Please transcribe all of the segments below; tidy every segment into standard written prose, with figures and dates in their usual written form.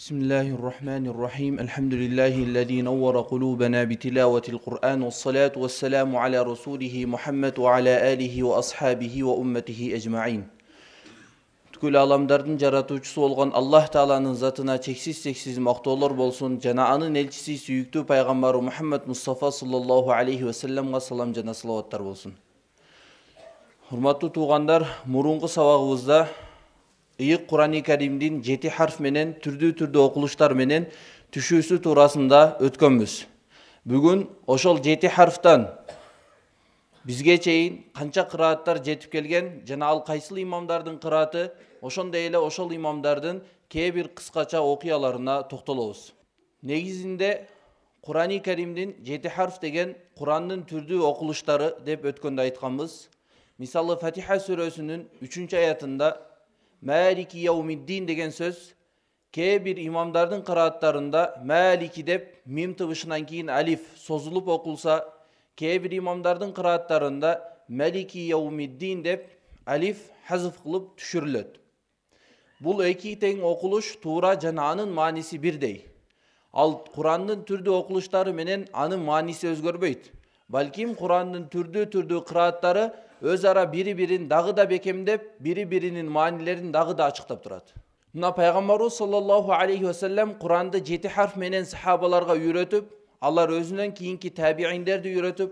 Bismillahirrahmanirrahim. Elhamdülillahi'llezî nevvere kulûbenâ bitilâvetil Kur'ân vessalâtu vesselâmu alâ rasûlihi Muhammed ve alâ âlihi ve ashâbihi ve ümmetihi ecmaîn. Tükül alamdardın jaratuvчусу olgan Allah Taala'nın zatına çeksiz maqtoolor bolsun. Jana anın elçisi süýüktүү paygambary Muhammed Mustafa sallallahu aleyhi ve sellem'e salam jana salavatlar bolsun. Hurmattуу tuğandar, murunqu sabagыбызda Iyik Kur'an-ı Kerim'din 7 harf menen, türdü okuluşlar menen tüşüsü turasında ötkönbüz. Bugün oşol 7 harftan bizge çeyin kança kıraatlar jetip kelgen, jana al kaysyl imamdardın kıraatı, oşonda ele oşol imamdardın kee bir kıskaça okuyalarına toktolobuz. Negizinde Kur'an-ı Kerim'din 7 harf degen Kur'an'ın türdü okuluşları dep ötkönde aytkanbız. Misalı Fatiha Suresi'nin 3. ayatında Maliki yevmiddin degen söz ke bir imamdardın kıraatlarında Maliki dep mim tıvışından keyin alif sozulup okulsa, ke bir imamdardın kıraatlarında Maliki yevmiddin dep alif hazıf kılıp düşürülöt. Bul eki teң okuluş tuğra jana anın manisi birdey. Al Kur'an'ın türdü okuluşları menen anın manisi özgörбөйт. Balkim Kur'an'ın türdü kıraatları özara biri-birin dağı da bekemdep, biri-birinin manilerini dağı da açıktap turат. Muna Peygamberimiz sallallahu aleyhi ve sellem Kur'an'da 7 harf menen sahabalarga үйrөтүp, alар özünden kiyinki tabiinlerdi үйrөtүp,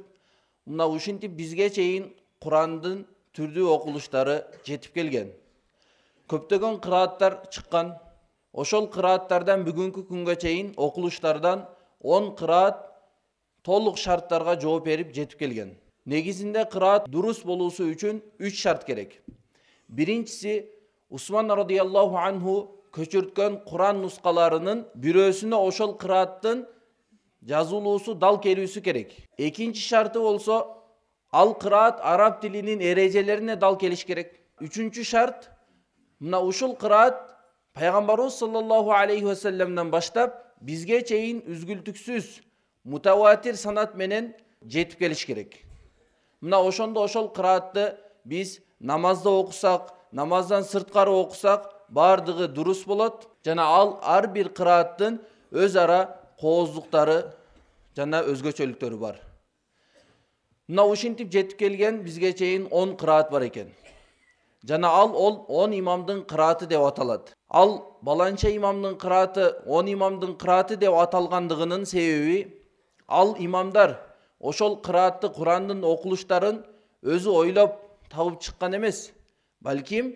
muna uşintip bizge çeyin Kur'an'dın türdü okuluşları jetip kelgen. Köptögön kıraatlar çıkkan, oşol kıraatlardan bugünkü күнгө çeyin okuluşlardan 10 kıraat толук şartlarga жооп берип жетип келген. Негизинде кыраат дурус болуусу үчүн 3 şart керек. Биринчиси Усман радıyallahu anhu көчүрткөн Kur'an нускаларынын бирөөсүнө ошол кырааттын жазылуусу дал келүүсү керек. Экинчи şartı болсо ал кыраат араб тилинин эрежелерине дал келиш керек. Üçüncü şart мына ушул кыраат Пайгамбарыбыз sallallahu aleyhi ve sellem'den баштап бизге чейин üzgültüksüz mutavatir sanat menen жетip келиш керек. Мына ошондо ошол кыраатты биз намазда окусак, намаздан сырткары окусак, бардыгы дурус болот. Жана ал ар бир кырааттын өз ара кооздуктары жана өзгөчөлүктөрү бар. Мына ушинтип жетип келген бизге чейин 10 кыраат бар экен. Жана ал 10 имамдын кырааты деп аталат. Ал баланча имамдын кырааты 10 имамдын кырааты деп аталгандыгынын себеби ал имамдар ошол кыраатты Kur'an'дын окулуштарын өзү ойлоп табып чыккан эмес. Балким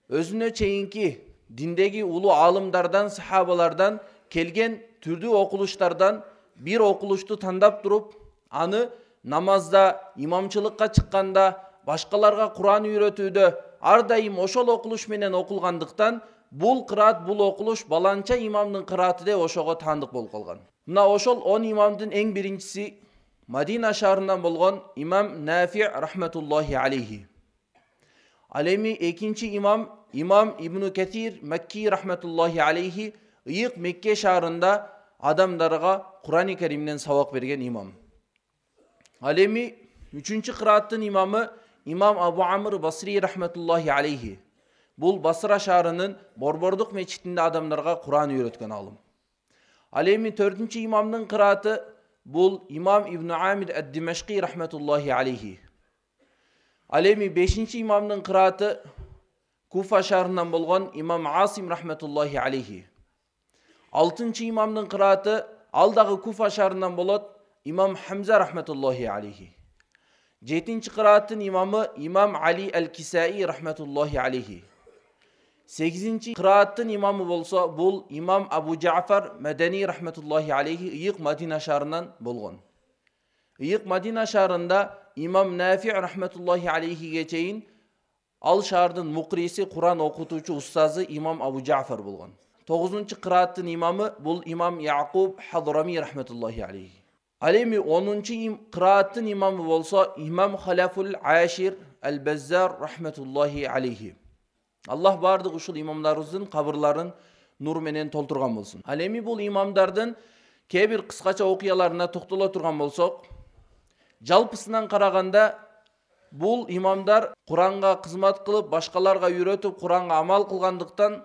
өзүнө чейинки диндеги улуу алымдардан, сахабалардан келген түрдүү окулуштардан бир окулушту тандап туруп, аны намазда, имамчылыкка чыкканда, башкаларга Kur'an үйрөтүүдө ар дайым ошол окулуш менен окулгандыктан бул кыраат, бул окулуш баланча имамдын кырааты деп ошого таандык болуп калган. Мына ошол 10 имамдын эң биринчиси Madina şahrından bolgon İmam Nafi' rahmetullahi aleyhi. Alemi ikinci imam İbn Kathir Mekki rahmetullahi aleyhi ıyık Mekke şahrında adamlarga Kur'an-ı Kerim'den sabak bergen imam. Alemi üçüncü kıraattın imamı İmam Abu Amr Basri rahmetullahi aleyhi. Bul Basra şahrının Borborduk meçitinde adamlarga Kur'an öğretken alım. Alemi dördüncü imamın kıraatı Bul İmam İbn Amir ed-Dimeşki rahmetullahi aleyhi. Alemi 5. imamın kıraatı Kufa şahrından bolgon İmam Asim rahmetullahi aleyhi. 6. imamın kıraatı aldağı Kufa şahrından bolot İmam Hamza rahmetullahi aleyhi. 7. kıraatın imamı İmam Ali el-Kisai rahmetullahi aleyhi. 8. kıraatın imamı bolsa bul İmam Abu Ja'far Medeni rahmetullahi aleyhi ıyık Madina şahrından bolgon. Iyik Madina şahrında İmam Nafi' rahmetullahi aleyhi geçeyin al şahrının mukrisi Kur'an okutucu ustazı İmam Abu Ja'far bolgon. 9. kıraatın imamı bul İmam Yaqub Hadrami rahmetullahi aleyhi. Alemi 10. kıraatın imamı bolsa İmam Halaful Ashir el-Bezzar rahmetullahi aleyhi. Allah bardıq uşul imamlarımızın kabırların nur menen tolturgan bolsun. Alemi bul imamdardın kebir kıskaça okuyalarına toktula turgan bolsok, жалпысынан караганда бул имамдар Куранга кызмат кылып, башкаларга үйрөтүп, Куранга амал кылгандыктан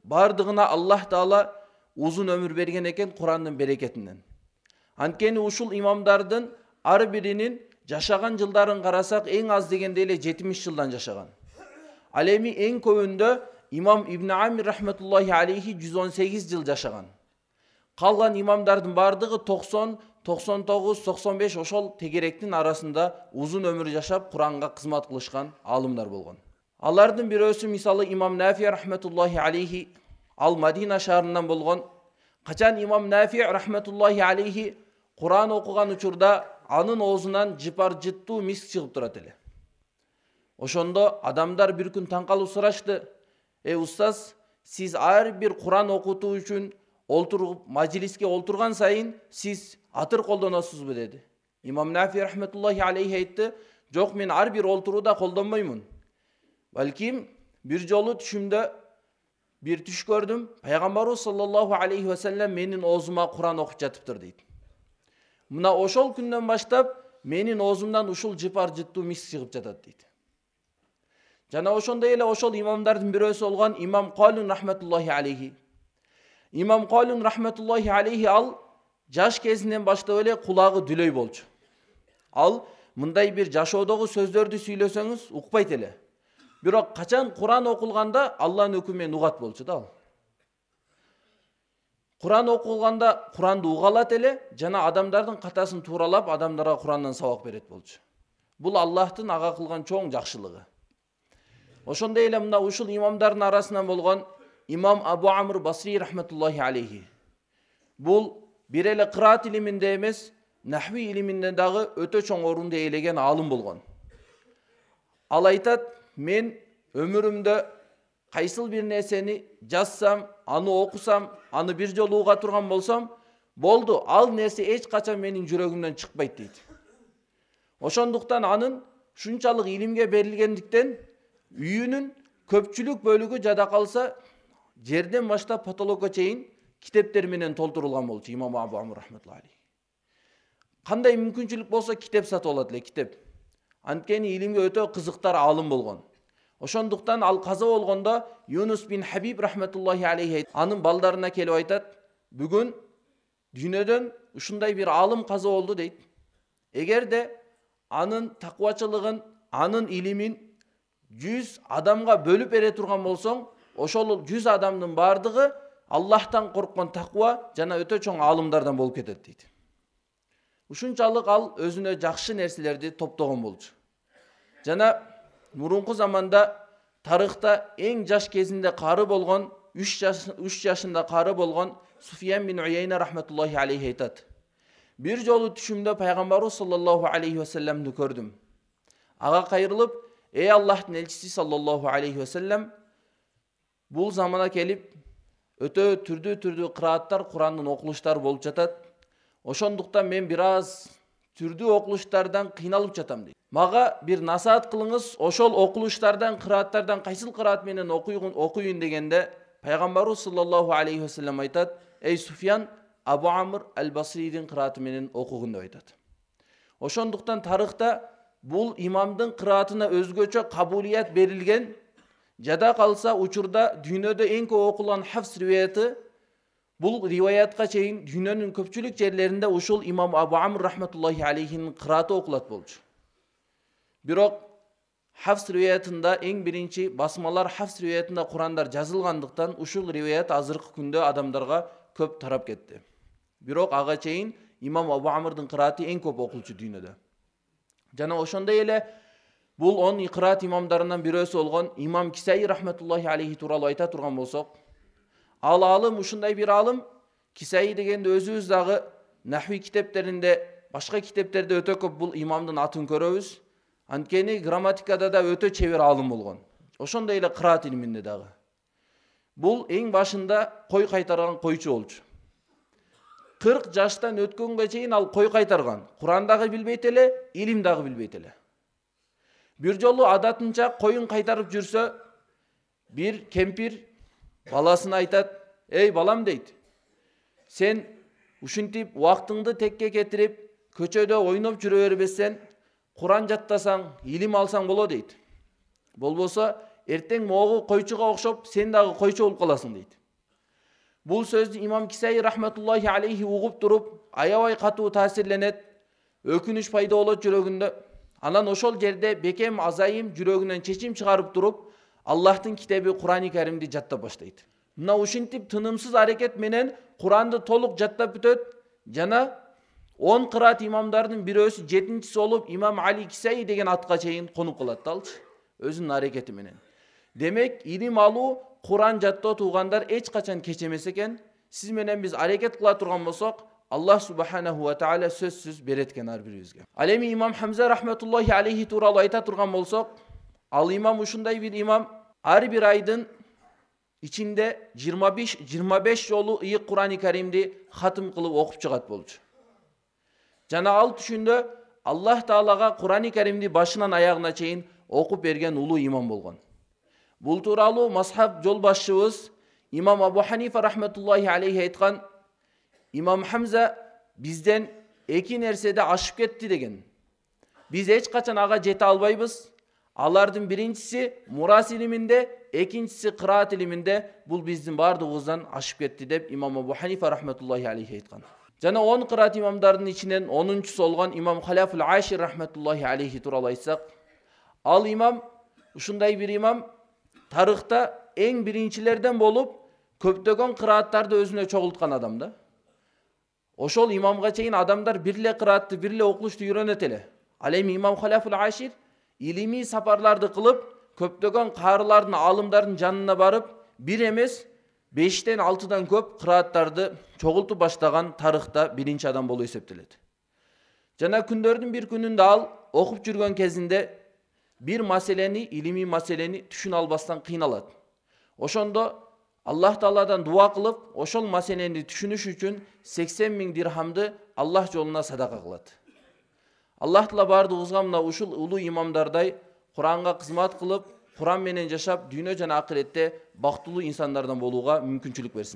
бардыгына Аллах Таала uzun ömür berген экен Курандын берекетинен. Анткени ушул имамдардын ар биринин жашаган жылдарын карасак эң аз дегенде эле 70 жылдан жашаган. Ал эми эң көбүндө имам Ибн Амир рахметуллахи алейхи 118 жыл жашаган. Калган имамдардын бардыгы 90, 99, 95 ошол тегеректин арасында узун ömür жашап Куранга кызмат кылышкан алымдар болгон. Алардын бирөөсү мисалы имам Нафи рахметуллахи алейхи ал Мадина шаарынан болгон. Качан имам Нафи рахметуллахи алейхи Куран окуган учурда анын оозунан жыпар-жыттуу миск чыгып турат эле. Ошондо адамдар бир күн таң калып сурашты: устаз, сиз ар бир Куран окутуу үчүн олтуруп мажлиске олтурган сайын сиз атыр колдоносузбу деди. Имам Нафи рахметуллахи алейхи айтты: жок, мен ар бир олтурууда колдонбоймун. Балким бир жолу түшүмдө bir түш көрдüm. Пайгамбарыбыз саллаллаху алейхи ва саллям менин оозума Куран окуп жатыптыр дейт. Мына ошол күндөн баштап менин оозумдан ушул жыпар-жыттуу миск чыгып жатат дейт. Жана ошондой эле ошол имамдардын бирөөсү болгон имам Калун рахметуллахи алейхи. Имам Калун рахметуллахи алейхи ал жаш кезинен баштап эле кулагы дүлөй болчу. Ал мындай бир жашоодогу сөздөрдү сүйлөсөңүз укпайт эле. Бирок качан Куран окулганда Аллахтын өкүмүн угат болчу да ал. Куран окулганда Куранды угалат эле жана адамдардын катасын тууралап адамдарга Курандан сабак берет болчу. Бул Аллахтын ага кылган чоң жакшылыгы. Ошондой эле мына ушул имамдардын арасынан болгон имам Абу Амр Басри рахметуллахи алейхи. Бул бир эле кыраат илиминде эмес, нахви илиминде дагы өтө чоң орунду ээлеген алым болгон. Ал айтат: мен өмүрүмдө кайсыл бир нерсени жазсам, аны окусам, аны бир жолу уга турган болсом, болду, ал нерсе эч качан менин жүрөгүмдөн чыкпайт дейт. Ошондуктан анын шунчалык илимге берилгендиктен үйүнүн көпчүлүк бөлүгү жада калса жерден баштап потолокко чейин китептер менен толтурулган болчу имам Абу Амр рахметуллахи алейхи. Кандай мүмкүнчүлүк болсо китеп сатып алат эле, китеп. Анткени илимге өтө кызыктар алым болгон. Ошондуктан ал каза болгондо Юнус бин Хабиб рахметуллахи алейхи анын балдарына келип айтат: бүгүн дүйнөдөн ушундай бир алым каза болду дейт. Эгерде анын таквачылыгын, анын илимин 100 адамга бөлүп бере турган болсоң, ошол 100 адамдын бардыгы Аллахтан корккон таква жана өтө чоң алымдардан болуп кетет дейт. Ушунчалык ал өзүнө жакшы нерселерди топтогон болчу. Жана мурунку заманда тарыхта эң жаш кезинде кары болгон, 3 жашында кары болгон Суфиян бин Уяйна рахметуллахи алейхи айтат: бир жолу түшүмдө пайгамбарыбыз саллаллаху алейхи ва салламды көрдүм. Ага кайрылып: эй Аллахтын элчиси саллаллаху алейхи ва саллям, бул замана келип өтө түрдүү кырааттар, Курандын окулуштары болуп жатат. Ошондуктан мен бир аз түрдүү окулуштардан кыйналып жатам дейт. Мага бир насаат кылыңыз, ошол окулуштардан, кырааттардан кайсыл кыраат менен окуйын дегенде пайгамбарыбыз саллаллаху алейхи ва саллям айтат: эй Суфиян, Абу Амр аль-Басридин кырааты менен окугун деп айтат. Ошондуктан тарыхта бул имамдын кыраатына өзгөчө кабулият берилген. Жада калса учурда дүйнөдө эң көп окулган Хафс риваяты, бул риваятка чейин дүйнөнүн көпчүлүк жерлеринде ушул имам Абу Амр рахметуллахи алейхинин кырааты окулат болчу. Бирок Хафс риваятында эң биринчи басмалар Хафс риваятында Курандар жазылгандыктан ушул риваят азыркы күндө адамдарга көп тарап кетти. Бирок ага чейин имам Абу Амрдын кырааты эң көп окулчу дүйнөдө. Жана ошондой эле бул 10 кыраат имамдарынан бирөөсү болгон имам Кисаи рахметуллахи алейхи тууралуу айта турган болсок, ал алым ушундай бир алым. Кисаи дегенде өзүбүз дагы нахви китептеринде, башка китептерде өтө көп бул имамдын атын көрөбүз. Анткени грамматикада да өтө чебер алым болгон. Ошондой эле кыраат илиминде дагы. Бул эң башында кой кайтарган койчу болчу. 40 жаштан өткөнгө чейин ал кой кайтарган. Куран дагы билбейт эле, илим дагы билбейт эле. Бир жолу адатынча коюн кайтарып жүрсө, бир кемпир баласына айтат: эй балам дейт, сен ушинтип убактыңды текке кетирип, көчөдө ойноп жүрө бербесен, Куран жаттасаң, илим алсаң боло дейт. Болбосо эртең могу койчуга окшоп, сен дагы койчу болуп каласың дейт. Бул сөздү имам Кисаи рахматуллахи алейхи угуп туруп, аябай катуу таасирленет, өкүнүч пайда болот жүрөгүндө. Анан ошол жерде бекем азайым жүрөгүнөн чечим чыгарып туруп, Аллахтын китеби Кур'ан-ы Каримди жаттап баштайт. Мына ушинтип тынымсыз аракет менен Куранды толук жаттап бүтөт. Жана 10 кыраат имамдардын бирөөсү 7-чиси болуп имам Али Кисаи деген атка чейин конуп калат алчы, өзүнүн аракети менен. Демек, илим алуу, Куран жаттоо туугандар эч качан кеч эмес экен. Сиз менен биз аракет кыла турган болсок, Аллах субханаху ва таала сөзсүз берет экен ар бирибизге. Ал эми имам Хамза рахматуллахи алейхи тууралуу айта турган болсок, ал имам ушундай бир имам, ар бир айдын ичинде 25 жолу ыйык Кур'ан-ы Каримди хатым кылып окуп чыгат болчу. Жана ал түшүндө Аллах Таалага Кур'ан-ы Каримди башынан аягына чейин окуп берген улуу имам болгон. Бул тууралуу мазхаб жол башчыбыз имам Абу Ханифа рахматуллахи алейхи айткан, имам Хамза бизден эки нерседе ашып кетти деген. Биз эч качан ага жете албайбыз. Алардын биринчиси мурас илиминде, экинчиси кыраат илиминде, бул биздин бардыгыбыздан ашып кетти деп имам Абу Ханифа рахматуллахи алейхи айткан. Жана 10 кыраат имамдардын ичинен 10-чусу болгон имам Халяфул Ашир рахматуллахи алейхи тууралуу айтсак, ал имам ушундай бир имам, тарыхта эң биринчилерден болуп көптөгөн кырааттарды өзүнө чогулткан адам да. Ошол имамга чейин адамдар бирле кыраатты, бирле окулушту үйрөнөт эле. Ал эми имам Халяфул Ашир илимий сапарларды кылып, көптөгөн карылардын, алымдардын жанына барып, бир эмес 5-тен 6-дан көп кырааттарды чогултуп баштаган тарыхта биринчи адам болуп эсептелет. Жана күндөрдүн бир күнүндө ал окуп жүргөн кезинде bir маселени, илимий маселени түшүнө албастан кыйналат. Ошондо Аллах Тааладан дуа кылып, ошол маселени түшүнүш үчүн 80 000 дирхамды Аллах жолуна садака кылат. Аллах Таала бардыгыбызга мына ушул улуу имамдардай Куранга кызмат кылып, Куран менен жашап, дүйнө жана акыретте бактылуу инсандардан болууга мүмкүнчүлүк берсин.